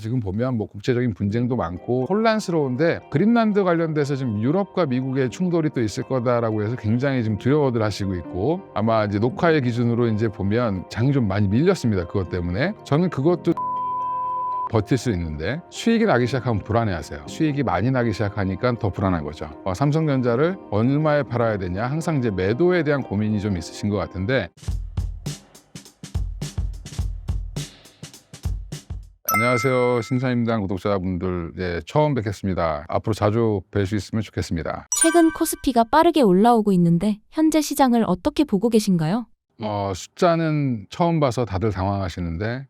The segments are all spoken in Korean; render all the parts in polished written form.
지금 보면 뭐 국제적인 분쟁도 많고 혼란스러운데 그린란드 관련돼서 지금 유럽과 미국의 충돌이 또 있을 거다라고 해서 굉장히 지금 두려워들 하시고 있고, 아마 이제 녹화의 기준으로 이제 보면 장이 좀 많이 밀렸습니다. 그것 때문에 저는 그것도 버틸 수 있는데, 수익이 나기 시작하면 불안해하세요. 수익이 많이 나기 시작하니까 더 불안한 거죠. 삼성전자를 얼마에 팔아야 되냐, 항상 이제 매도에 대한 고민이 좀 있으신 것 같은데. 안녕하세요. 신사임당 구독자분들, 처음 뵙겠습니다. 앞으로 자주 뵐 수 있으면 좋겠습니다. 최근 코스피가 빠르게 올라오고 있는데 현재 시장을 어떻게 보고 계신가요? 숫자는 처음 봐서 다들 당황하시는데,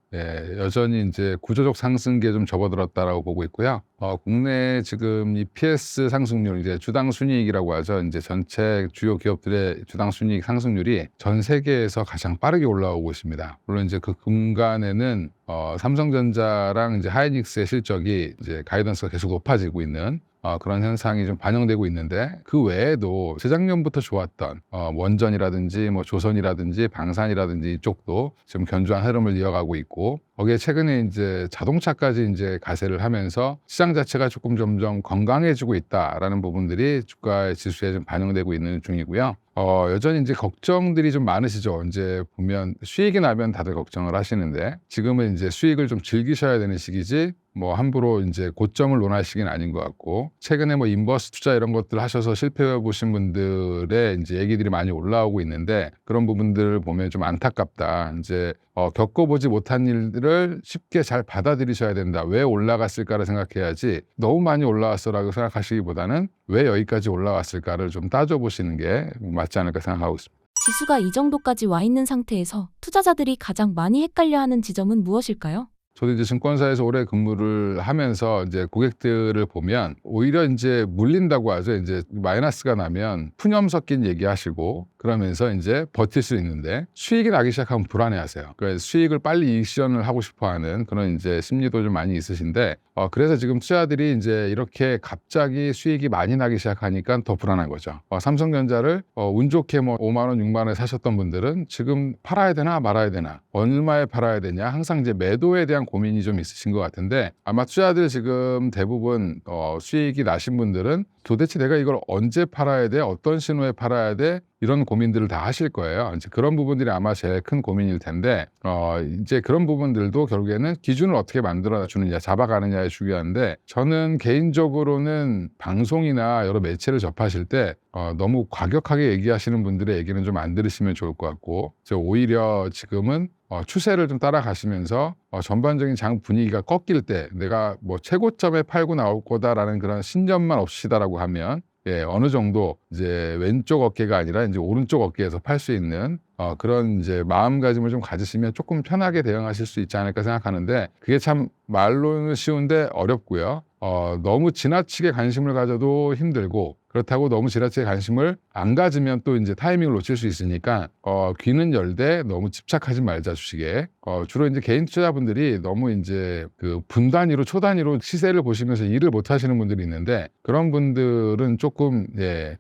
여전히 이제 구조적 상승기에 좀 접어들었다라고 보고 있고요. 국내 지금 EPS 상승률, 이제 주당 순이익이라고 하죠. 이제 전체 주요 기업들의 주당 순이익 상승률이 전 세계에서 가장 빠르게 올라오고 있습니다. 물론 이제 그 근간에는 삼성전자랑 이제 하이닉스의 실적이 이제 가이던스가 계속 높아지고 있는 그런 현상이 좀 반영되고 있는데, 그 외에도 재작년부터 좋았던 원전이라든지 뭐 조선이라든지 방산이라든지 이쪽도 지금 견조한 흐름을 이어가고 있고, 거기에 최근에 이제 자동차까지 이제 가세를 하면서 시장 자체가 조금 점점 건강해지고 있다라는 부분들이 주가의 지수에 좀 반영되고 있는 중이고요. 여전히 이제 걱정들이 좀 많으시죠. 이제 보면 수익이 나면 다들 걱정을 하시는데, 지금은 이제 수익을 좀 즐기셔야 되는 시기지 뭐 함부로 이제 고점을 논할 시기는 아닌 것 같고, 최근에 뭐 인버스 투자 이런 것들 하셔서 실패해 보신 분들의 이제 얘기들이 많이 올라오고 있는데, 그런 부분들을 보면 좀 안타깝다. 이제 겪어보지 못한 일들을 쉽게 잘 받아들이셔야 된다. 왜 올라갔을까를 생각해야지 너무 많이 올라왔어라고 생각하시기보다는 왜 여기까지 올라왔을까를 좀 따져보시는 게 맞지 않을까 생각하고 있습니다. 지수가 이 정도까지 와 있는 상태에서 투자자들이 가장 많이 헷갈려하는 지점은 무엇일까요? 저도 이제 증권사에서 오래 근무를 하면서 이제 고객들을 보면 오히려 이제 물린다고 하죠. 이제 마이너스가 나면 푸념 섞인 얘기하시고 그러면서 이제 버틸 수 있는데, 수익이 나기 시작하면 불안해하세요. 그래서 수익을 빨리 이익실현을 하고 싶어하는 그런 이제 심리도 좀 많이 있으신데, 그래서 지금 투자들이 이제 이렇게 갑자기 수익이 많이 나기 시작하니까 더 불안한 거죠. 삼성전자를 운 좋게 뭐 5만 원, 6만 원에 사셨던 분들은 지금 팔아야 되나 말아야 되나, 얼마에 팔아야 되냐, 항상 이제 매도에 대한 고민이 좀 있으신 것 같은데, 아마 투자들 지금 대부분 수익이 나신 분들은 도대체 내가 이걸 언제 팔아야 돼, 어떤 신호에 팔아야 돼, 이런 고민들을 다 하실 거예요. 이제 그런 부분들이 아마 제일 큰 고민일 텐데, 이제 그런 부분들도 결국에는 기준을 어떻게 만들어 주느냐, 잡아가느냐에 중요한데, 저는 개인적으로는 방송이나 여러 매체를 접하실 때 너무 과격하게 얘기하시는 분들의 얘기는 좀 안 들으시면 좋을 것 같고, 오히려 지금은 추세를 좀 따라가시면서 전반적인 장 분위기가 꺾일 때 내가 뭐 최고점에 팔고 나올 거다라는 그런 신념만 없으시다라고 하면, 어느 정도 이제 왼쪽 어깨가 아니라 이제 오른쪽 어깨에서 팔 수 있는 그런 이제 마음가짐을 좀 가지시면 조금 편하게 대응하실 수 있지 않을까 생각하는데, 그게 참 말로는 쉬운데 어렵고요. 너무 지나치게 관심을 가져도 힘들고, 그렇다고 너무 지나치게 관심을 안 가지면 또 이제 타이밍을 놓칠 수 있으니까 귀는 열되 너무 집착하지 말자 주식에. 주로 이제 개인 투자분들이 너무 이제 그 분 단위로 초 단위로 시세를 보시면서 일을 못 하시는 분들이 있는데, 그런 분들은 조금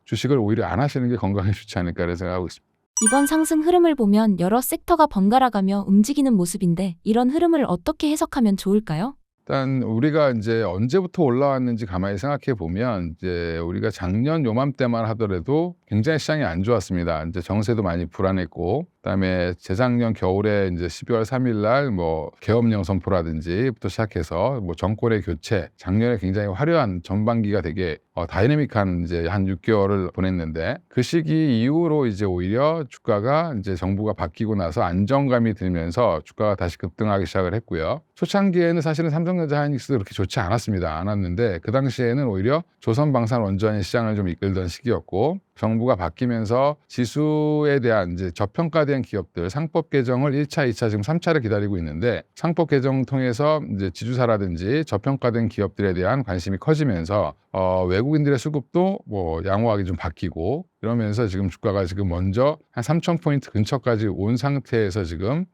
주식을 오히려 안 하시는 게 건강에 좋지 않을까 생각하고 있습니다. 이번 상승 흐름을 보면 여러 섹터가 번갈아가며 움직이는 모습인데 이런 흐름을 어떻게 해석하면 좋을까요? 일단 우리가 이제 언제부터 올라왔는지 가만히 생각해 보면, 이제 우리가 작년 요맘때만 하더라도 굉장히 시장이 안 좋았습니다. 이제 정세도 많이 불안했고, 그다음에 재작년 겨울에 이제 12월 3일 날 뭐 계엄령 선포라든지부터 시작해서 뭐 정권의 교체, 작년에 굉장히 화려한 전반기가 되게 다이내믹한 이제 한 6개월을 보냈는데, 그 시기 이후로 이제 오히려 주가가 이제 정부가 바뀌고 나서 안정감이 들면서 주가가 다시 급등하기 시작을 했고요. 초창기에는 사실은 삼성전자, 하이닉스도 그렇게 좋지 않았는데, 그 당시에는 오히려 조선방산원전이 시장을 좀 이끌던 시기였고, 정부가 바뀌면서 지수에 대한 이제 저평가된 기업들 상법 개정을 1차, 2차, 지금 3차를 기다리고 있는데, 상법 개정 통해서 이제 지주사라든지 저평가된 기업들에 대한 관심이 커지면서 외국인들의 수급도 뭐 양호하게 좀 바뀌고, 이러면서 지금 주가가 지금 먼저 한 3,000포인트 근처까지 온 상태에서 지금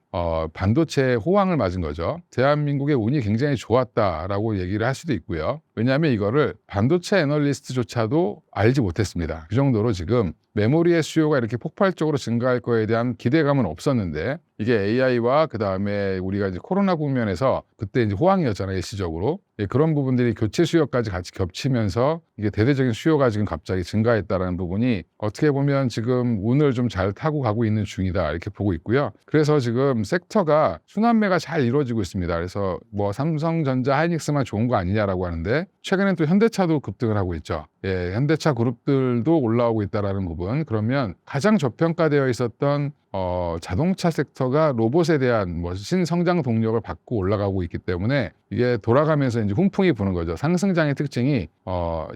반도체에 호황을 맞은 거죠. 대한민국의 운이 굉장히 좋았다라고 얘기를 할 수도 있고요. 왜냐하면 이거를 반도체 애널리스트조차도 알지 못했습니다. 그 정도로 지금 메모리의 수요가 이렇게 폭발적으로 증가할 거에 대한 기대감은 없었는데 이게 AI와 그다음에 우리가 이제 코로나 국면에서 그때 이제 호황이었잖아요, 일시적으로. 예, 그런 부분들이 교체 수요까지 같이 겹치면서 이게 대대적인 수요가 지금 갑자기 증가했다라는 부분이 어떻게 보면 지금 운을 좀 잘 타고 가고 있는 중이다 이렇게 보고 있고요. 그래서 지금 섹터가 순환매가 잘 이루어지고 있습니다. 그래서 뭐 삼성전자, 하이닉스만 좋은 거 아니냐라고 하는데 최근엔 또 현대차도 급등을 하고 있죠. 예, 현대차 그룹들도 올라오고 있다라는 부분. 그러면 가장 저평가되어 있었던 자동차 섹터가 로봇에 대한 뭐 신성장 동력을 받고 올라가고 있기 때문에 이게 돌아가면서 이제 훈풍이 부는 거죠. 상승장의 특징이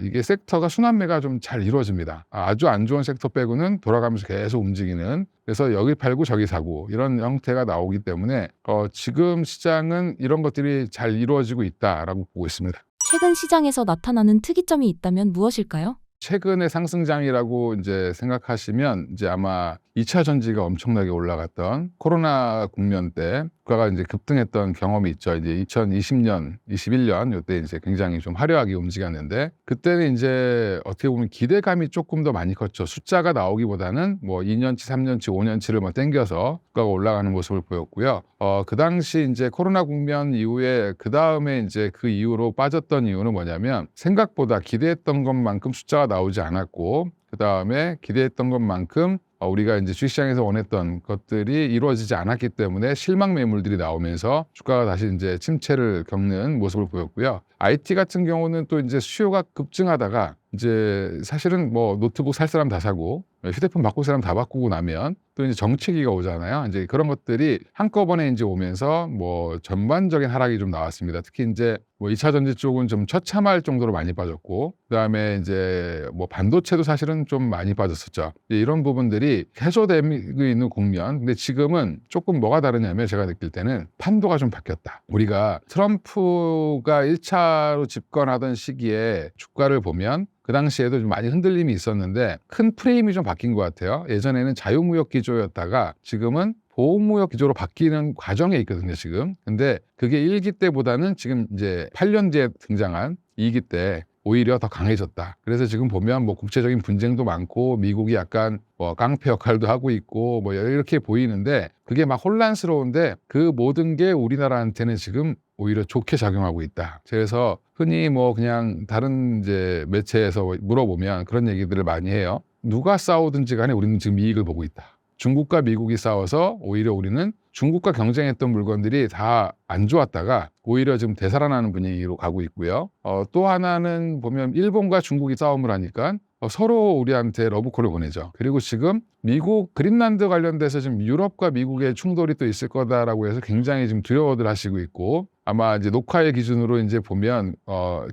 이게 섹터가 순환매가 좀 잘 이루어집니다. 아주 안 좋은 섹터 빼고는 돌아가면서 계속 움직이는, 그래서 여기 팔고 저기 사고 이런 형태가 나오기 때문에 지금 시장은 이런 것들이 잘 이루어지고 있다라고 보고 있습니다. 최근 시장에서 나타나는 특이점이 있다면 무엇일까요? 최근의 상승장이라고 이제 생각하시면 이제 아마 2차 전지가 엄청나게 올라갔던 코로나 국면 때 주가가 이제 급등했던 경험이 있죠. 이제 2020년, 21년 이때 이제 굉장히 좀 화려하게 움직였는데 그때는 이제 어떻게 보면 기대감이 조금 더 많이 컸죠. 숫자가 나오기보다는 뭐 2년치, 3년치, 5년치를 뭐 땡겨서 주가가 올라가는 모습을 보였고요. 그 당시 이제 코로나 국면 이후에 그 다음에 이제 그 이후로 빠졌던 이유는 뭐냐면 생각보다 기대했던 것만큼 숫자가 나오지 않았고 그 다음에 기대했던 것만큼 우리가 이제 주식시장에서 원했던 것들이 이루어지지 않았기 때문에 실망 매물들이 나오면서 주가가 다시 이제 침체를 겪는 모습을 보였고요. IT 같은 경우는 또 이제 수요가 급증하다가 이제 사실은 뭐 노트북 살 사람 다 사고 휴대폰 바꿀 사람 다 바꾸고 나면 또 이제 정체기가 오잖아요. 이제 그런 것들이 한꺼번에 이제 오면서 뭐 전반적인 하락이 좀 나왔습니다. 특히 이제 뭐 2차 전지 쪽은 좀 처참할 정도로 많이 빠졌고 그다음에 이제 뭐 반도체도 사실은 좀 많이 빠졌었죠. 이런 부분들이 해소되고 있는 국면. 근데 지금은 조금 뭐가 다르냐면 제가 느낄 때는 판도가 좀 바뀌었다. 우리가 트럼프가 1차로 집권하던 시기에 주가를 보면 그 당시에도 좀 많이 흔들림이 있었는데 큰 프레임이 좀 바뀐 것 같아요. 예전에는 자유무역 기조였다가 지금은 보호무역 기조로 바뀌는 과정에 있거든요, 지금. 근데 그게 1기 때보다는 지금 이제 8년 뒤에 등장한 2기 때 오히려 더 강해졌다. 그래서 지금 보면 뭐 국제적인 분쟁도 많고 미국이 약간 뭐 깡패 역할도 하고 있고 뭐 이렇게 보이는데 그게 막 혼란스러운데 그 모든 게 우리나라한테는 지금 오히려 좋게 작용하고 있다. 그래서 흔히 뭐 그냥 다른 이제 매체에서 물어보면 그런 얘기들을 많이 해요. 누가 싸우든지 간에 우리는 지금 이익을 보고 있다. 중국과 미국이 싸워서 오히려 우리는 중국과 경쟁했던 물건들이 다 안 좋았다가 오히려 지금 되살아나는 분위기로 가고 있고요. 또 하나는 보면 일본과 중국이 싸움을 하니까 서로 우리한테 러브콜을 보내죠. 그리고 지금 미국 그린란드 관련돼서 지금 유럽과 미국의 충돌이 또 있을 거다라고 해서 굉장히 지금 두려워들 하시고 있고 아마 이제 녹화의 기준으로 이제 보면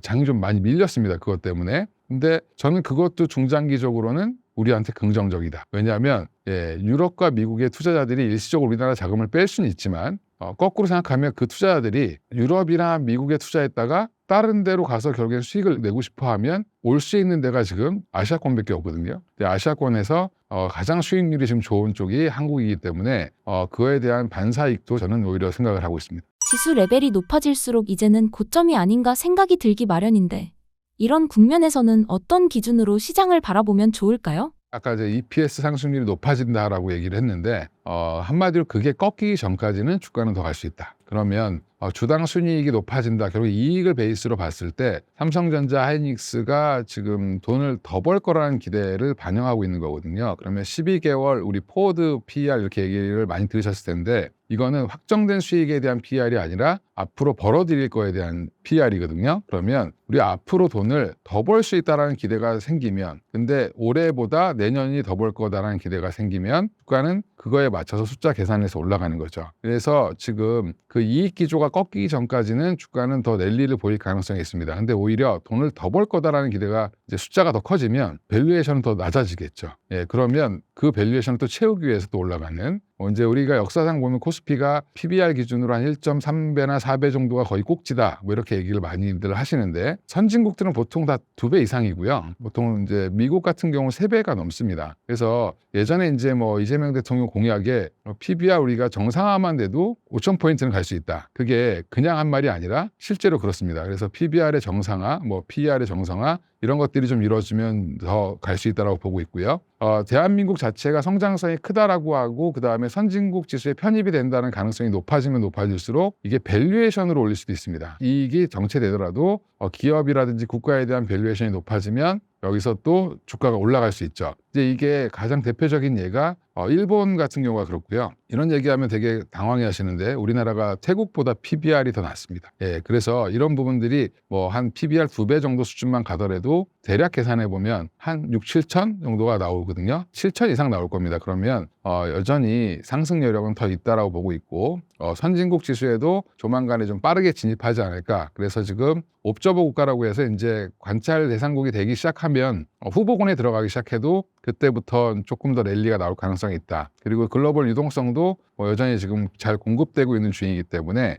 장이 좀 많이 밀렸습니다. 그것 때문에. 근데 저는 그것도 중장기적으로는 우리한테 긍정적이다. 왜냐하면 유럽과 미국의 투자자들이 일시적으로 우리나라 자금을 뺄 수는 있지만 거꾸로 생각하면 그 투자자들이 유럽이나 미국에 투자했다가 다른 데로 가서 결국엔 수익을 내고 싶어 하면 올 수 있는 데가 지금 아시아권밖에 없거든요. 근데 아시아권에서 가장 수익률이 지금 좋은 쪽이 한국이기 때문에 그거에 대한 반사이익도 저는 오히려 생각을 하고 있습니다. 지수 레벨이 높아질수록 이제는 고점이 아닌가 생각이 들기 마련인데 이런 국면에서는 어떤 기준으로 시장을 바라보면 좋을까요? 아까 이제 EPS 상승률이 높아진다라고 얘기를 했는데 한마디로 그게 꺾이기 전까지는 주가는 더 갈 수 있다. 그러면 주당 순이익이 높아진다. 결국 이익을 베이스로 봤을 때 삼성전자, 하이닉스가 지금 돈을 더 벌 거라는 기대를 반영하고 있는 거거든요. 그러면 12개월 우리 포워드 PER 이렇게 얘기를 많이 들으셨을 텐데 이거는 확정된 수익에 대한 PER이 아니라 앞으로 벌어들일 거에 대한 PER이거든요. 그러면 우리 앞으로 돈을 더 벌 수 있다는 기대가 생기면 근데 올해보다 내년이 더 벌 거다라는 기대가 생기면 주가는 그거에 맞춰서 숫자 계산해서 올라가는 거죠. 그래서 지금 그 이익 기조가 꺾이기 전까지는 주가는 더 랠리를 보일 가능성이 있습니다. 근데 오히려 돈을 더 벌 거다라는 기대가 이제 숫자가 더 커지면 밸류에이션은 더 낮아지겠죠. 그러면 그 밸류에이션을 또 채우기 위해서 또 올라가는 이제 우리가 역사상 보면 코스피가 PBR 기준으로 한 1.3배나 4배 정도가 거의 꼭지다. 뭐 이렇게 얘기를 많이들 하시는데 선진국들은 보통 다 2배 이상이고요. 보통 이제 미국 같은 경우 3배가 넘습니다. 그래서 예전에 이제 뭐 이재명 대통령 공약에 PBR 우리가 정상화만 돼도 5,000포인트는 갈 수 있다. 그게 그냥 한 말이 아니라 실제로 그렇습니다. 그래서 PBR의 정상화, 뭐 PER의 정상화 이런 것들이 좀 이루어지면 더 갈 수 있다고 보고 있고요. 대한민국 자체가 성장성이 크다라고 하고 그다음에 선진국 지수에 편입이 된다는 가능성이 높아지면 높아질수록 이게 밸류에이션으로 올릴 수도 있습니다. 이익이 정체되더라도 기업이라든지 국가에 대한 밸류에이션이 높아지면 여기서 또 주가가 올라갈 수 있죠. 이제 이게 가장 대표적인 예가 일본 같은 경우가 그렇고요. 이런 얘기하면 되게 당황해 하시는데 우리나라가 태국보다 PBR이 더 낮습니다. 예, 그래서 이런 부분들이 뭐 한 PBR 2배 정도 수준만 가더라도 대략 계산해 보면 한 6, 7천 정도가 나오거든요. 7천 이상 나올 겁니다. 그러면 여전히 상승 여력은 더 있다라고 보고 있고 선진국 지수에도 조만간에 좀 빠르게 진입하지 않을까. 그래서 지금 옵저버 국가라고 해서 이제 관찰 대상국이 되기 시작하면 후보군에 들어가기 시작해도 그때부터 조금 더 랠리가 나올 가능성이 있다. 그리고 글로벌 유동성도 여전히 지금 잘 공급되고 있는 중이기 때문에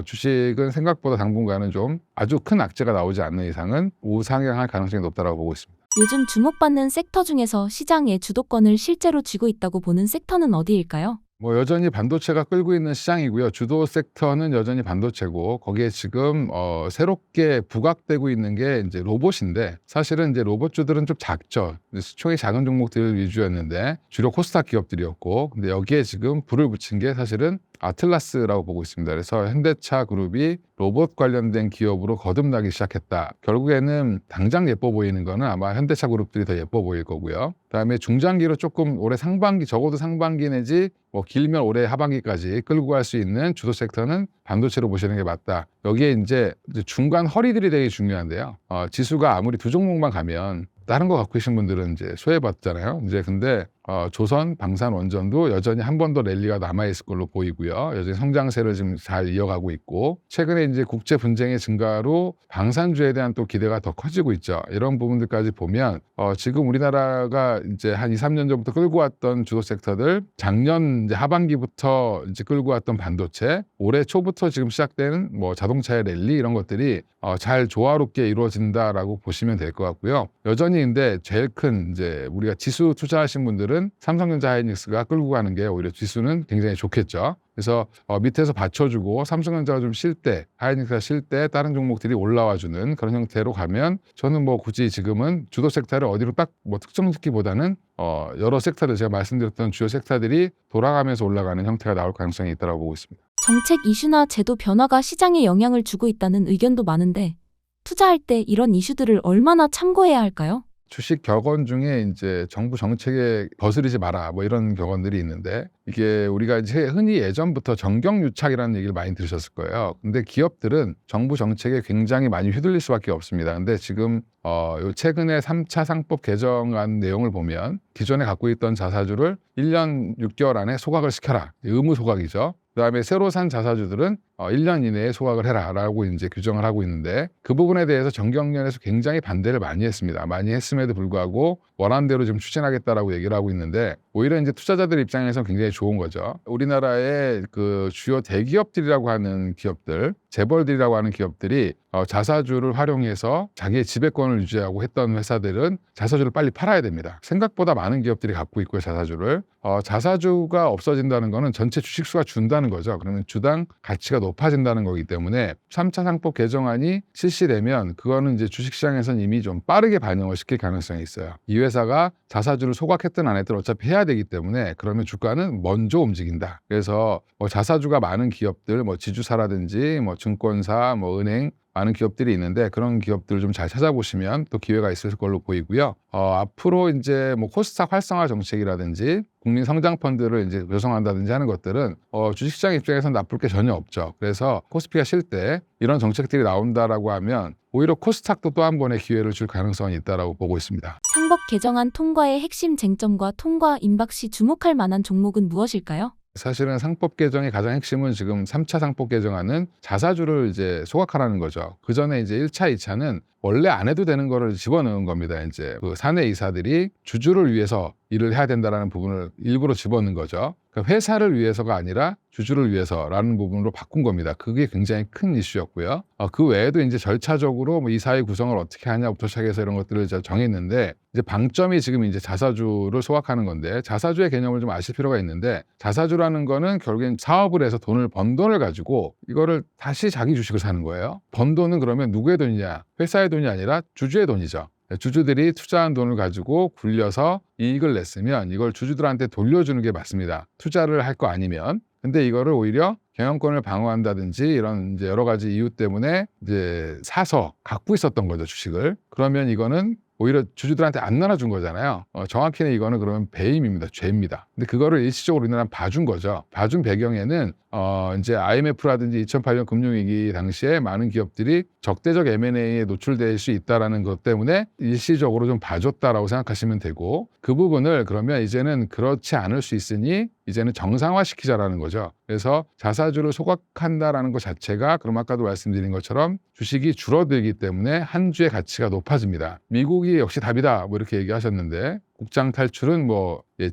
주식은 생각보다 당분간은 좀 아주 큰 악재가 나오지 않는 이상은 우상향할 가능성이 높다고 보고 있습니다. 요즘 주목받는 섹터 중에서 시장의 주도권을 실제로 쥐고 있다고 보는 섹터는 어디일까요? 여전히 반도체가 끌고 있는 시장이고요. 주도 섹터는 여전히 반도체고 거기에 지금 새롭게 부각되고 있는 게 이제 로봇인데 사실은 이제 로봇주들은 좀 작죠. 수총이 작은 종목들 위주였는데 주로 코스닥 기업들이었고 근데 여기에 지금 불을 붙인 게 사실은 아틀라스라고 보고 있습니다. 그래서 현대차 그룹이 로봇 관련된 기업으로 거듭나기 시작했다. 결국에는 당장 예뻐 보이는 거는 아마 현대차 그룹들이 더 예뻐 보일 거고요. 그다음에 중장기로 조금 올해 상반기 적어도 상반기 내지 길면 올해 하반기까지 끌고 갈 수 있는 주도 섹터는 반도체로 보시는 게 맞다. 여기에 이제 중간 허리들이 되게 중요한데요. 지수가 아무리 두 종목만 가면 다른 거 갖고 계신 분들은 이제 소외받잖아요. 이제 근데 조선, 방산, 원전도 여전히 한 번 더 랠리가 남아있을 걸로 보이고요. 여전히 성장세를 지금 잘 이어가고 있고 최근에 이제 국제 분쟁의 증가로 방산주에 대한 또 기대가 더 커지고 있죠. 이런 부분들까지 보면 지금 우리나라가 이제 한 2, 3년 전부터 끌고 왔던 주도 섹터들 작년 이제 하반기부터 이제 끌고 왔던 반도체 올해 초부터 지금 시작되는 자동차의 랠리 이런 것들이 잘 조화롭게 이루어진다라고 보시면 될 것 같고요. 여전히 근데 제일 큰 이제 우리가 지수 투자하신 분들은 삼성전자 하이닉스가 끌고 가는 게 오히려 지수는 굉장히 좋겠죠. 그래서 밑에서 받쳐주고 삼성전자가 좀 쉴 때, 하이닉스가 쉴 때 다른 종목들이 올라와주는 그런 형태로 가면 저는 굳이 지금은 주도 섹터를 어디로 딱 특정 짓기보다는 여러 섹터들 제가 말씀드렸던 주요 섹터들이 돌아가면서 올라가는 형태가 나올 가능성이 있다고 보고 있습니다. 정책 이슈나 제도 변화가 시장에 영향을 주고 있다는 의견도 많은데 투자할 때 이런 이슈들을 얼마나 참고해야 할까요? 주식 격언 중에 이제 정부 정책에 거스르지 마라 이런 격언들이 있는데 이게 우리가 이제 흔히 예전부터 정경유착이라는 얘기를 많이 들으셨을 거예요. 근데 기업들은 정부 정책에 굉장히 많이 휘둘릴 수밖에 없습니다. 근데 지금 요 최근에 3차 상법 개정안 내용을 보면 기존에 갖고 있던 자사주를 1년 6개월 안에 소각을 시켜라. 의무 소각이죠. 그다음에 새로 산 자사주들은 1년 이내에 소각을 해라라고 이제 규정을 하고 있는데 그 부분에 대해서 정경련에서 굉장히 반대를 많이 했습니다. 많이 했음에도 불구하고 원안대로 좀 추진하겠다라고 얘기를 하고 있는데 오히려 이제 투자자들 입장에서 굉장히 좋은 거죠. 우리나라의 그 주요 대기업들이라고 하는 기업들, 재벌들이라고 하는 기업들이 자사주를 활용해서 자기의 지배권을 유지하고 했던 회사들은 자사주를 빨리 팔아야 됩니다. 생각보다 많은 기업들이 갖고 있고요, 자사주를. 자사주가 없어진다는 거는 전체 주식수가 준다는 거죠. 그러면 주당 가치가 높아진다는 거기 때문에 3차 상법 개정안이 실시되면 그거는 이제 주식시장에서는 이미 좀 빠르게 반영을 시킬 가능성이 있어요. 이 회사가 자사주를 소각했든 안 했든 어차피 해야 되기 때문에 그러면 주가는 먼저 움직인다. 그래서 자사주가 많은 기업들, 지주사라든지 증권사, 은행 많은 기업들이 있는데 그런 기업들을 좀 잘 찾아보시면 또 기회가 있을 걸로 보이고요. 앞으로 이제 코스닥 활성화 정책이라든지 국민 성장 펀드를 이제 조성한다든지 하는 것들은 주식시장 입장에서는 나쁠 게 전혀 없죠. 그래서 코스피가 쉴 때 이런 정책들이 나온다라고 하면 오히려 코스닥도 또 한 번의 기회를 줄 가능성이 있다라고 보고 있습니다. 상법 개정안 통과의 핵심 쟁점과 통과 임박 시 주목할 만한 종목은 무엇일까요? 사실은 상법 개정의 가장 핵심은 지금 3차 상법 개정안은 자사주를 이제 소각하라는 거죠. 그 전에 이제 1차, 2차는 원래 안 해도 되는 거를 집어넣은 겁니다. 이제 그 사내 이사들이 주주를 위해서 일을 해야 된다는 부분을 일부러 집어넣은 거죠. 그러니까 회사를 위해서가 아니라 주주를 위해서라는 부분으로 바꾼 겁니다. 그게 굉장히 큰 이슈였고요. 그 외에도 이제 절차적으로 이사의 구성을 어떻게 하냐부터 시작해서 이런 것들을 이제 정했는데 이제 방점이 지금 이제 자사주를 소각하는 건데 자사주의 개념을 좀 아실 필요가 있는데 자사주라는 거는 결국엔 사업을 해서 번 돈을 가지고 이거를 다시 자기 주식을 사는 거예요. 번 돈은 그러면 누구의 돈이냐? 회사의 돈이 아니라 주주의 돈이죠. 주주들이 투자한 돈을 가지고 굴려서 이익을 냈으면 이걸 주주들한테 돌려주는 게 맞습니다. 투자를 할 거 아니면. 근데 이거를 오히려 경영권을 방어한다든지 이런 이제 여러 가지 이유 때문에 이제 사서 갖고 있었던 거죠, 주식을. 그러면 이거는 오히려 주주들한테 안 나눠준 거잖아요. 정확히는 이거는 그러면 배임입니다. 죄입니다. 근데 그거를 일시적으로 우리나라는 봐준 거죠. 봐준 배경에는 이제 IMF라든지 2008년 금융위기 당시에 많은 기업들이 적대적 M&A에 노출될 수 있다라는 것 때문에 일시적으로 좀 봐줬다라고 생각하시면 되고, 그 부분을 그러면 이제는 그렇지 않을 수 있으니 이제는 정상화시키자라는 거죠. 그래서 자사주를 소각한다라는 것 자체가 그럼 아까도 말씀드린 것처럼 주식이 줄어들기 때문에 한 주의 가치가 높아집니다. 미국이 역시 답이다 뭐 이렇게 얘기하셨는데, 국장 탈출은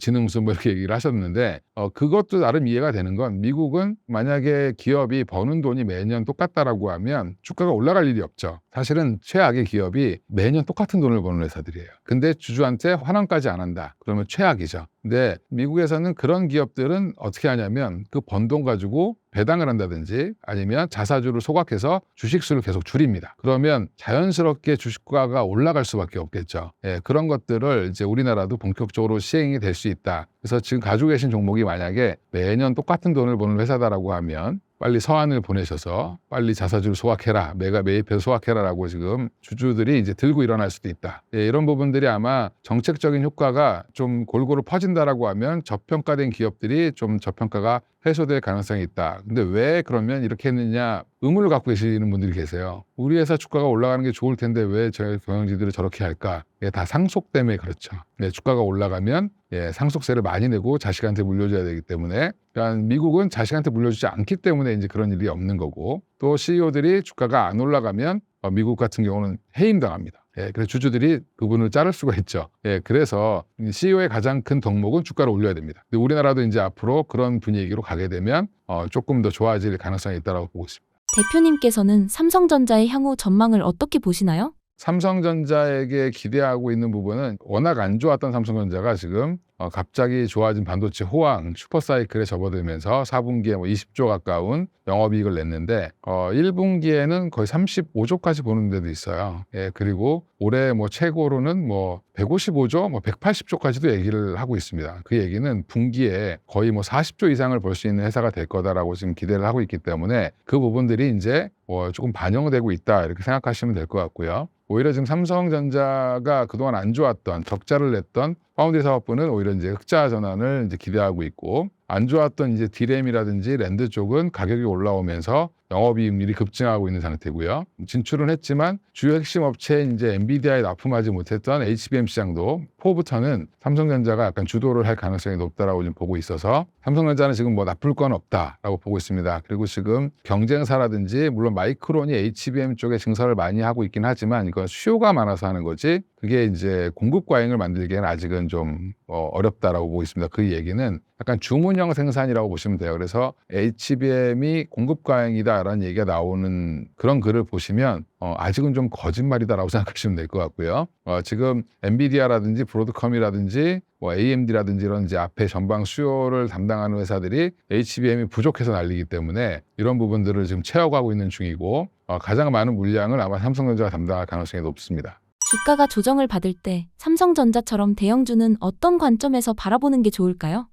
진흥수 이렇게 얘기를 하셨는데, 그것도 나름 이해가 되는 건, 미국은 만약에 기업이 버는 돈이 매년 똑같다라고 하면 주가가 올라갈 일이 없죠. 사실은 최악의 기업이 매년 똑같은 돈을 버는 회사들이에요. 근데 주주한테 환원까지 안 한다. 그러면 최악이죠. 근데 미국에서는 그런 기업들은 어떻게 하냐면 그 번 돈 가지고 배당을 한다든지 아니면 자사주를 소각해서 주식수를 계속 줄입니다. 그러면 자연스럽게 주식가가 올라갈 수밖에 없겠죠. 예, 그런 것들을 이제 우리나라도 본격적으로 시행이 될 수 있다. 그래서 지금 가지고 계신 종목이 만약에 매년 똑같은 돈을 버는 회사다라고 하면 빨리 서한을 보내셔서 빨리 자사주를 소각해라, 매입해서 소각해라라고 지금 주주들이 이제 들고 일어날 수도 있다. 예, 이런 부분들이 아마 정책적인 효과가 좀 골고루 퍼진다라고 하면 저평가된 기업들이 좀 저평가가 해소될 가능성이 있다. 근데 왜 그러면 이렇게 했느냐 의문을 갖고 계시는 분들이 계세요. 우리 회사 주가가 올라가는 게 좋을 텐데 왜 저희 경영진들은 저렇게 할까? 예, 다 상속 때문에 그렇죠. 예, 주가가 올라가면 상속세를 많이 내고 자식한테 물려줘야 되기 때문에, 그러니까 미국은 자식한테 물려주지 않기 때문에 이제 그런 일이 없는 거고, 또 CEO들이 주가가 안 올라가면 미국 같은 경우는 해임당합니다. 예, 그래서 주주들이 그분을 자를 수가 있죠. 예, 그래서 CEO의 가장 큰 덕목은 주가를 올려야 됩니다. 근데 우리나라도 이제 앞으로 그런 분위기로 가게 되면 조금 더 좋아질 가능성이 있다고 보고 있습니다. 대표님께서는 삼성전자의 향후 전망을 어떻게 보시나요? 삼성전자에게 기대하고 있는 부분은, 워낙 안 좋았던 삼성전자가 지금 갑자기 좋아진 반도체 호황 슈퍼사이클에 접어들면서 4분기에 20조 가까운 영업이익을 냈는데 1분기에는 거의 35조까지 보는 데도 있어요. 예, 그리고 올해 최고로는 155조, 180조까지도 얘기를 하고 있습니다. 그 얘기는 분기에 거의 40조 이상을 벌 수 있는 회사가 될 거다라고 지금 기대를 하고 있기 때문에 그 부분들이 이제 조금 반영되고 있다 이렇게 생각하시면 될 것 같고요. 오히려 지금 삼성전자가 그동안 안 좋았던 적자를 냈던 파운드리 사업부는 오히려 이제 흑자 전환을 이제 기대하고 있고, 안 좋았던 이제 D램이라든지 랜드 쪽은 가격이 올라오면서 영업이익률이 급증하고 있는 상태고요. 진출은 했지만 주요 핵심 업체인 이제 엔비디아에 납품하지 못했던 HBM 시장도 포부터는 삼성전자가 약간 주도를 할 가능성이 높다라고 좀 보고 있어서, 삼성전자는 지금 나쁠 건 없다라고 보고 있습니다. 그리고 지금 경쟁사라든지 물론 마이크론이 HBM 쪽에 증설을 많이 하고 있긴 하지만 이건 수요가 많아서 하는 거지, 그게 이제 공급 과잉을 만들기에는 아직은 좀 어렵다라고 보고 있습니다. 그 얘기는 약간 주문형 생산이라고 보시면 돼요. 그래서 HBM이 공급 과잉이다라는 얘기가 나오는 그런 글을 보시면 아직은 좀 거짓말이다라고 생각하시면 될 것 같고요. 지금 엔비디아라든지 브로드컴이라든지 AMD라든지 이런 이제 앞에 전방 수요를 담당하는 회사들이 HBM이 부족해서 난리기 때문에 이런 부분들을 지금 채워가고 있는 중이고, 가장 많은 물량을 아마 삼성전자가 담당할 가능성이 높습니다. 주가가 조정을 받을 때 삼성전자처럼 대형주는 어떤 관점에서 바라보는 게 좋을까요?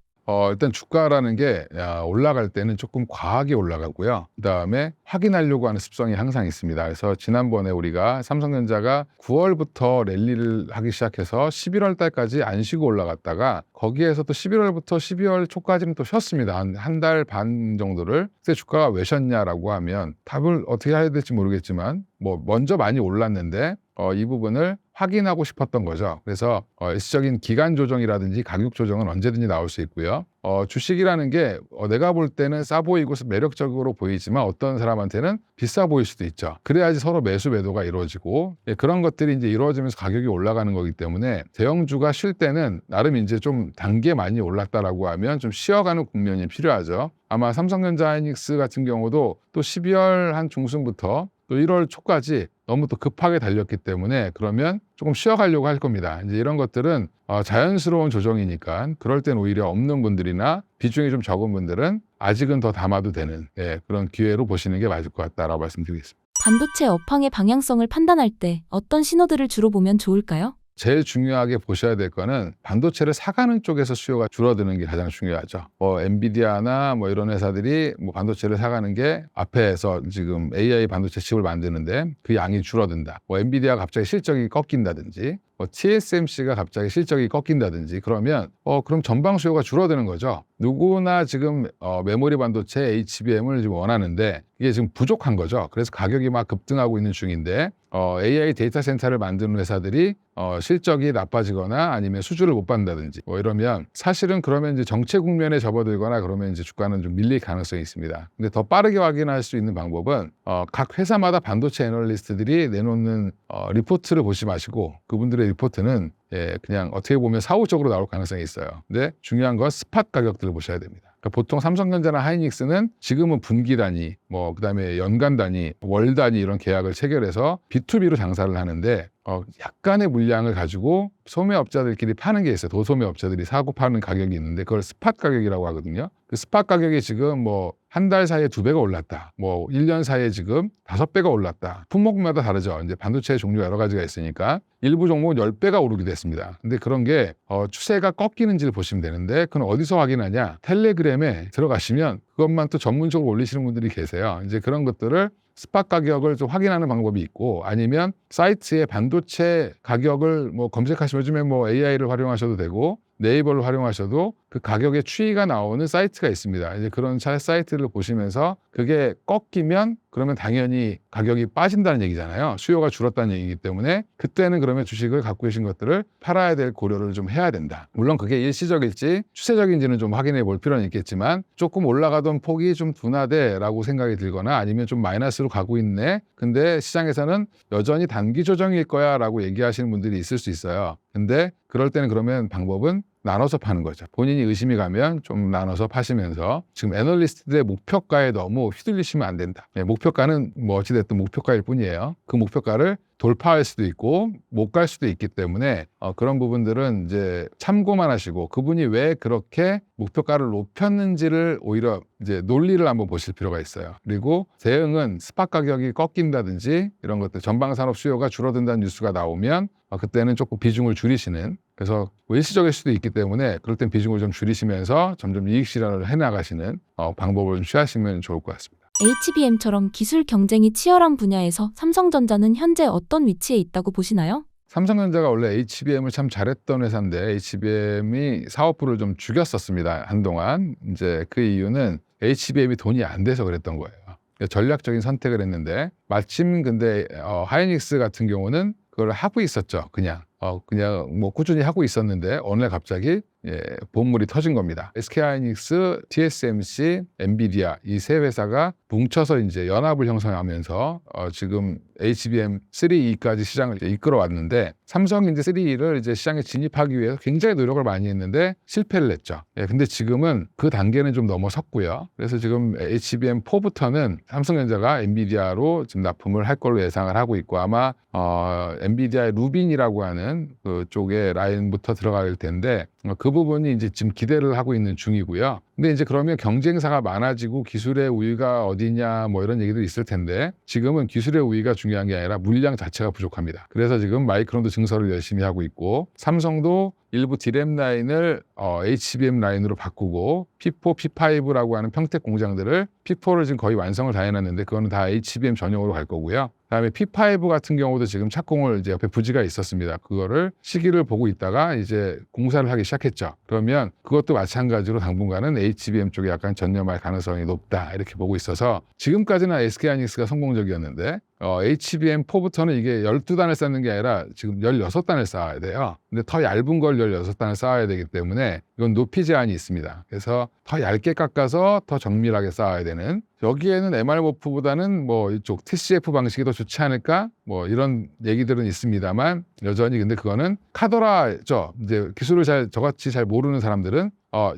일단 주가라는 게 올라갈 때는 조금 과하게 올라가고요. 그다음에 확인하려고 하는 습성이 항상 있습니다. 그래서 지난번에 우리가 삼성전자가 9월부터 랠리를 하기 시작해서 11월 달까지 안 쉬고 올라갔다가 거기에서 또 11월부터 12월 초까지는 또 쉬었습니다. 한 달 반 정도를. 그때 주가가 왜 쉬었냐라고 하면 답을 어떻게 해야 될지 모르겠지만 먼저 많이 올랐는데 이 부분을 확인하고 싶었던 거죠. 그래서 일시적인 기간 조정이라든지 가격 조정은 언제든지 나올 수 있고요. 주식이라는 게 내가 볼 때는 싸 보이고 매력적으로 보이지만 어떤 사람한테는 비싸 보일 수도 있죠. 그래야지 서로 매수 매도가 이루어지고, 그런 것들이 이제 이루어지면서 가격이 올라가는 거기 때문에 대형주가 쉴 때는 나름 이제 좀 단계 많이 올랐다라고 하면 좀 쉬어가는 국면이 필요하죠. 아마 삼성전자 하이닉스 같은 경우도 또 12월 한 중순부터 또 1월 초까지 너무 또 급하게 달렸기 때문에 그러면 조금 쉬어가려고 할 겁니다. 이제 이런 것들은 자연스러운 조정이니까 그럴 땐 오히려 없는 분들이나 비중이 좀 적은 분들은 아직은 더 담아도 되는 그런 기회로 보시는 게 맞을 것 같다라고 말씀드리겠습니다. 반도체 업황의 방향성을 판단할 때 어떤 신호들을 주로 보면 좋을까요? 제일 중요하게 보셔야 될 거는 반도체를 사가는 쪽에서 수요가 줄어드는 게 가장 중요하죠. 엔비디아나 이런 회사들이 반도체를 사가는 게 앞에서 지금 AI 반도체 칩을 만드는데 그 양이 줄어든다. 엔비디아가 갑자기 실적이 꺾인다든지 TSMC가 갑자기 실적이 꺾인다든지 그러면 그럼 전방 수요가 줄어드는 거죠. 누구나 지금 메모리 반도체 HBM을 지금 원하는데 이게 지금 부족한 거죠. 그래서 가격이 막 급등하고 있는 중인데 AI 데이터 센터를 만드는 회사들이 실적이 나빠지거나 아니면 수주를 못 받는다든지 이러면 사실은 그러면 이제 정체 국면에 접어들거나 그러면 이제 주가는 좀 밀릴 가능성이 있습니다. 근데 더 빠르게 확인할 수 있는 방법은 각 회사마다 반도체 애널리스트들이 내놓는 리포트를 보시 마시고 그분들의 리포트는 그냥 어떻게 보면 사후적으로 나올 가능성이 있어요. 근데 중요한 건 스팟 가격들을 보셔야 됩니다. 그러니까 보통 삼성전자나 하이닉스는 지금은 분기 단위, 그다음에 연간 단위, 월 단위 이런 계약을 체결해서 B2B로 장사를 하는데 약간의 물량을 가지고 소매업자들끼리 파는 게 있어요. 도소매업자들이 사고 파는 가격이 있는데 그걸 스팟 가격이라고 하거든요. 그 스팟 가격이 지금 한 달 사이에 2배가 올랐다. 1년 사이에 지금 5배가 올랐다. 품목마다 다르죠. 이제 반도체 종류 여러 가지가 있으니까 일부 종목은 10배가 오르기도 했습니다. 근데 그런 게 추세가 꺾이는지를 보시면 되는데 그건 어디서 확인하냐? 텔레그램에 들어가시면 그것만 또 전문적으로 올리시는 분들이 계세요. 이제 그런 것들을 스팟 가격을 좀 확인하는 방법이 있고 아니면 사이트에 반도체 가격을 검색하시면 요즘에 AI를 활용하셔도 되고 네이버를 활용하셔도 그 가격의 추이가 나오는 사이트가 있습니다. 이제 그런 사이트를 보시면서 그게 꺾이면 그러면 당연히 가격이 빠진다는 얘기잖아요. 수요가 줄었다는 얘기이기 때문에 그때는 그러면 주식을 갖고 계신 것들을 팔아야 될 고려를 좀 해야 된다. 물론 그게 일시적일지 추세적인지는 좀 확인해 볼 필요는 있겠지만 조금 올라가던 폭이 좀 둔하대라고 생각이 들거나 아니면 좀 마이너스로 가고 있네. 근데 시장에서는 여전히 단기 조정일 거야 라고 얘기하시는 분들이 있을 수 있어요. 근데 그럴 때는 그러면 방법은 나눠서 파는 거죠. 본인이 의심이 가면 좀 나눠서 파시면서 지금 애널리스트들의 목표가에 너무 휘둘리시면 안 된다. 목표가는 어찌됐든 목표가일 뿐이에요. 그 목표가를 돌파할 수도 있고 못 갈 수도 있기 때문에 그런 부분들은 이제 참고만 하시고 그분이 왜 그렇게 목표가를 높였는지를 오히려 이제 논리를 한번 보실 필요가 있어요. 그리고 대응은 스팟 가격이 꺾인다든지 이런 것들 전방산업 수요가 줄어든다는 뉴스가 나오면 그때는 조금 비중을 줄이시는 그래서 일시적일 수도 있기 때문에 그럴 땐 비중을 좀 줄이시면서 점점 이익 실현을 해나가시는 방법을 좀 취하시면 좋을 것 같습니다. HBM처럼 기술 경쟁이 치열한 분야에서 삼성전자는 현재 어떤 위치에 있다고 보시나요? 삼성전자가 원래 HBM을 참 잘했던 회사인데 HBM이 사업부를 좀 죽였었습니다. 한동안. 이제 그 이유는 HBM이 돈이 안 돼서 그랬던 거예요. 전략적인 선택을 했는데 마침 근데 하이닉스 같은 경우는 그걸 하고 있었죠. 그냥 꾸준히 하고 있었는데 어느 날 갑자기 본물이 터진 겁니다. SK하이닉스, TSMC, 엔비디아 이 세 회사가 뭉쳐서 이제 연합을 형성하면서 지금 HBM3E까지 시장을 이끌어 왔는데 삼성이 이제 3E를 이제 시장에 진입하기 위해서 굉장히 노력을 많이 했는데 실패를 했죠. 근데 지금은 그 단계는 좀 넘어섰고요. 그래서 지금 HBM4부터는 삼성전자가 엔비디아로 지금 납품을 할 걸로 예상을 하고 있고 아마 엔비디아의 루빈이라고 하는 그쪽에 라인부터 들어갈 텐데 그 부분이 이제 지금 기대를 하고 있는 중이고요. 근데 이제 그러면 경쟁사가 많아지고 기술의 우위가 어디냐 이런 얘기도 있을 텐데 지금은 기술의 우위가 중요한 게 아니라 물량 자체가 부족합니다. 그래서 지금 마이크론도 증설을 열심히 하고 있고 삼성도 일부 D램 라인을 HBM 라인으로 바꾸고 P4, P5라고 하는 평택 공장들을 P4를 지금 거의 완성을 다 해놨는데 그거는 다 HBM 전용으로 갈 거고요. 그다음에 P5 같은 경우도 지금 착공을 이제 옆에 부지가 있었습니다. 그거를 시기를 보고 있다가 이제 공사를 하기 시작했죠. 그러면 그것도 마찬가지로 당분간은 HBM 쪽에 약간 전념할 가능성이 높다 이렇게 보고 있어서 지금까지는 SK하이닉스가 성공적이었는데 HBM4부터는 이게 12단을 쌓는 게 아니라 지금 16단을 쌓아야 돼요. 근데 더 얇은 걸 16단을 쌓아야 되기 때문에 이건 높이 제한이 있습니다. 그래서 더 얇게 깎아서 더 정밀하게 쌓아야 되는 여기에는 MR모프보다는 이쪽 TCF 방식이 더 좋지 않을까? 이런 얘기들은 있습니다만 여전히 근데 그거는 카더라죠. 이제 기술을 저같이 잘 모르는 사람들은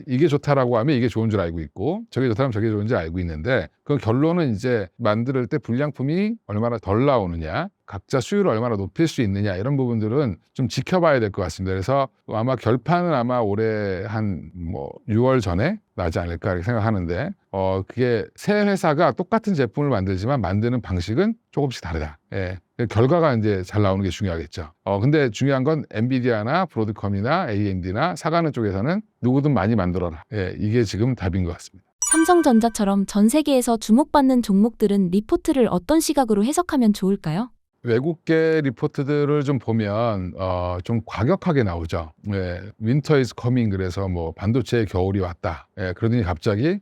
이게 좋다라고 하면 이게 좋은 줄 알고 있고 저게 좋다면 저게 좋은 줄 알고 있는데 그 결론은 이제 만들 때 불량품이 얼마나 덜 나오느냐 각자 수율을 얼마나 높일 수 있느냐 이런 부분들은 좀 지켜봐야 될 것 같습니다. 그래서 아마 결판은 아마 올해 한 6월 전에 나지 않을까 이렇게 생각하는데 그게 세 회사가 똑같은 제품을 만들지만 만드는 방식은 조금씩 다르다. 예. 결과가 이제 잘 나오는 게 중요하겠죠. 근데 중요한 건 엔비디아나 브로드컴이나 AMD나 사가는 쪽에서는 누구든 많이 만들어라. 예, 이게 지금 답인 것 같습니다. 삼성전자처럼 전 세계에서 주목받는 종목들은 리포트를 어떤 시각으로 해석하면 좋을까요? 외국계 리포트들을 좀 보면 좀 과격하게 나오죠. 예, 윈터 이즈 커밍 그래서 반도체의 겨울이 왔다. 예, 그러더니 갑자기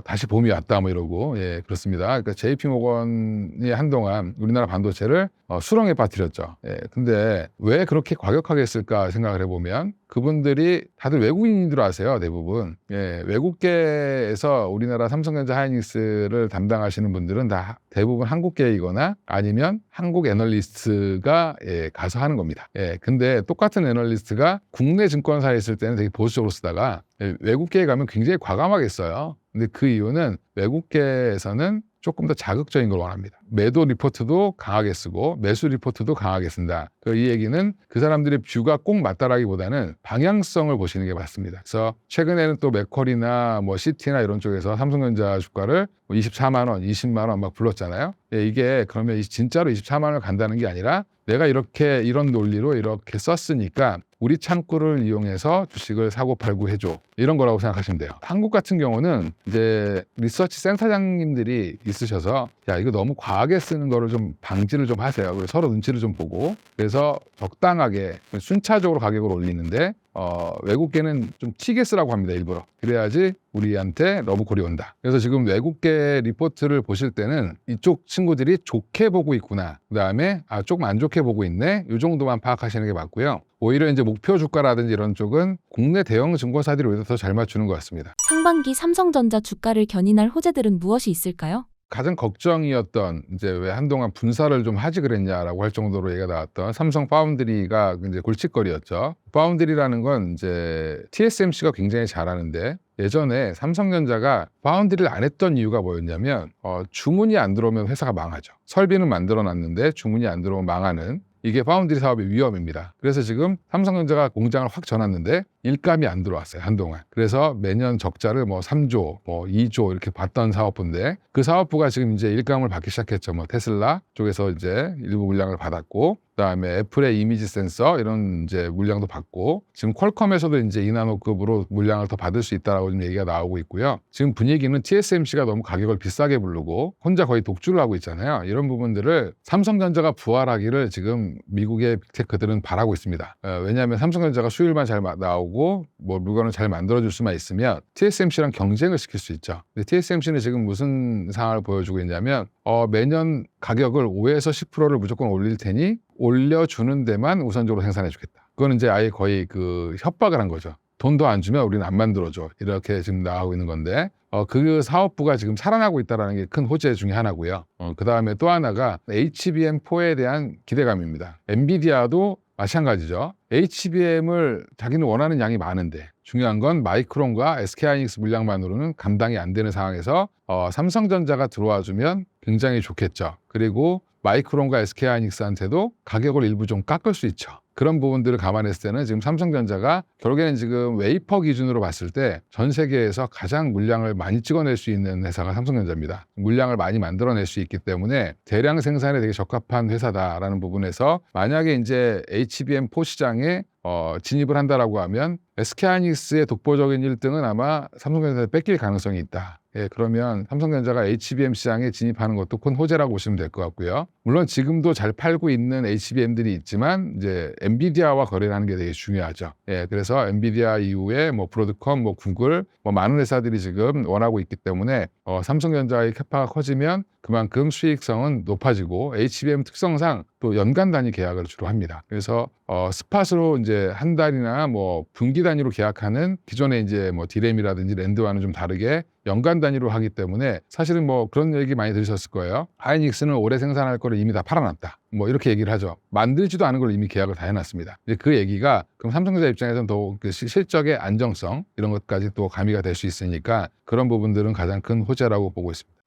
다시 봄이 왔다 이러고 예, 그렇습니다. 그러니까 JP모건이 한동안 우리나라 반도체를 수렁에 빠뜨렸죠. 예, 근데 왜 그렇게 과격하게 했을까 생각을 해보면 그분들이 다들 외국인인 줄 아세요, 대부분. 예, 외국계에서 우리나라 삼성전자 하이닉스를 담당하시는 분들은 다 대부분 한국계이거나 아니면 한국 애널리스트가 가서 하는 겁니다. 예, 근데 똑같은 애널리스트가 국내 증권사에 있을 때는 되게 보수적으로 쓰다가 외국계에 가면 굉장히 과감하게 써요. 근데 그 이유는 외국계에서는 조금 더 자극적인 걸 원합니다. 매도 리포트도 강하게 쓰고 매수 리포트도 강하게 쓴다. 이 얘기는 그 사람들의 뷰가 꼭 맞다라기보다는 방향성을 보시는 게 맞습니다. 그래서 최근에는 또 맥쿼리나 시티나 이런 쪽에서 삼성전자 주가를 24만 원, 20만 원 막 불렀잖아요. 예, 이게 그러면 진짜로 24만 원을 간다는 게 아니라 내가 이런 논리로 이렇게 썼으니까 우리 창구를 이용해서 주식을 사고 팔고 해줘. 이런 거라고 생각하시면 돼요. 한국 같은 경우는 이제 리서치 센터장님들이 있으셔서 야, 이거 너무 과하게 쓰는 거를 좀 방지를 좀 하세요. 그래서 서로 눈치를 좀 보고 그래서 적당하게 순차적으로 가격을 올리는데 외국계는 좀 튀게 쓰라고 합니다. 일부러. 그래야지 우리한테 러브콜이 온다. 그래서 지금 외국계 리포트를 보실 때는 이쪽 친구들이 좋게 보고 있구나. 그다음에 조금 안 좋게 보고 있네. 이 정도만 파악하시는 게 맞고요. 오히려 이제 목표 주가라든지 이런 쪽은 국내 대형 증권사들이 오히려 더 잘 맞추는 것 같습니다. 상반기 삼성전자 주가를 견인할 호재들은 무엇이 있을까요? 가장 걱정이었던 이제 왜 한동안 분사를 좀 하지 그랬냐라고 할 정도로 얘기가 나왔던 삼성 파운드리가 이제 골칫거리였죠. 파운드리라는 건 이제 TSMC가 굉장히 잘하는데 예전에 삼성전자가 파운드리를 안 했던 이유가 뭐였냐면 주문이 안 들어오면 회사가 망하죠. 설비는 만들어 놨는데 주문이 안 들어오면 망하는 이게 파운드리 사업의 위험입니다. 그래서 지금 삼성전자가 공장을 확 전놨는데 일감이 안 들어왔어요, 한동안. 그래서 매년 적자를 3조, 2조 이렇게 봤던 사업부인데 그 사업부가 지금 이제 일감을 받기 시작했죠. 테슬라 쪽에서 이제 일부 물량을 받았고 그다음에 애플의 이미지 센서 이런 이제 물량도 받고 지금 퀄컴에서도 이제 2나노급으로 물량을 더 받을 수 있다라고 지금 얘기가 나오고 있고요. 지금 분위기는 TSMC가 너무 가격을 비싸게 부르고 혼자 거의 독주를 하고 있잖아요. 이런 부분들을 삼성전자가 부활하기를 지금 미국의 빅테크들은 바라고 있습니다. 왜냐하면 삼성전자가 수율만 잘 나오고 물건을 잘 만들어줄 수만 있으면 TSMC랑 경쟁을 시킬 수 있죠. 근데 TSMC는 지금 무슨 상황을 보여주고 있냐면 매년 가격을 5에서 10%를 무조건 올릴 테니 올려주는 데만 우선적으로 생산해 주겠다. 그거는 이제 아예 거의 협박을 한 거죠. 돈 더 안 주면 우리는 안 만들어줘. 이렇게 지금 나가고 있는 건데 그 사업부가 지금 살아나고 있다는 게 큰 호재 중에 하나고요. 그 다음에 또 하나가 HBM4에 대한 기대감입니다. 엔비디아도 마찬가지죠. HBM을 자기는 원하는 양이 많은데 중요한 건 마이크론과 SK하이닉스 물량만으로는 감당이 안 되는 상황에서 삼성전자가 들어와주면 굉장히 좋겠죠. 그리고 마이크론과 SK하이닉스한테도 가격을 일부 좀 깎을 수 있죠. 그런 부분들을 감안했을 때는 지금 삼성전자가 결국에는 지금 웨이퍼 기준으로 봤을 때 전 세계에서 가장 물량을 많이 찍어낼 수 있는 회사가 삼성전자입니다. 물량을 많이 만들어낼 수 있기 때문에 대량 생산에 되게 적합한 회사다라는 부분에서 만약에 이제 HBM4 시장에 진입을 한다라고 하면 SK하이닉스의 독보적인 1등은 아마 삼성전자에 뺏길 가능성이 있다. 예, 그러면 삼성전자가 HBM 시장에 진입하는 것도 큰 호재라고 보시면 될 것 같고요. 물론 지금도 잘 팔고 있는 HBM들이 있지만 이제 엔비디아와 거래를 하는 게 되게 중요하죠. 예, 그래서 엔비디아 이후에 브로드컴, 구글, 많은 회사들이 지금 원하고 있기 때문에 삼성전자의 캐파가 커지면 그만큼 수익성은 높아지고 HBM 특성상 또 연간 단위 계약을 주로 합니다. 그래서 스팟으로 이제 한 달이나 분기 단위로 계약하는 기존의 이제 디램이라든지 랜드와는 좀 다르게 연간 단위로 하기 때문에 사실은 그런 얘기 많이 들으셨을 거예요. 하이닉스는 올해 생산할 거를 이미 다 팔아놨다. 이렇게 얘기를 하죠. 만들지도 않은 걸 이미 계약을 다 해놨습니다. 이제 그 얘기가 그럼 삼성전자 입장에서는 더 실적의 안정성 이런 것까지 또 가미가 될 수 있으니까 그런 부분들은 가장 큰 호재라고 보고 있습니다.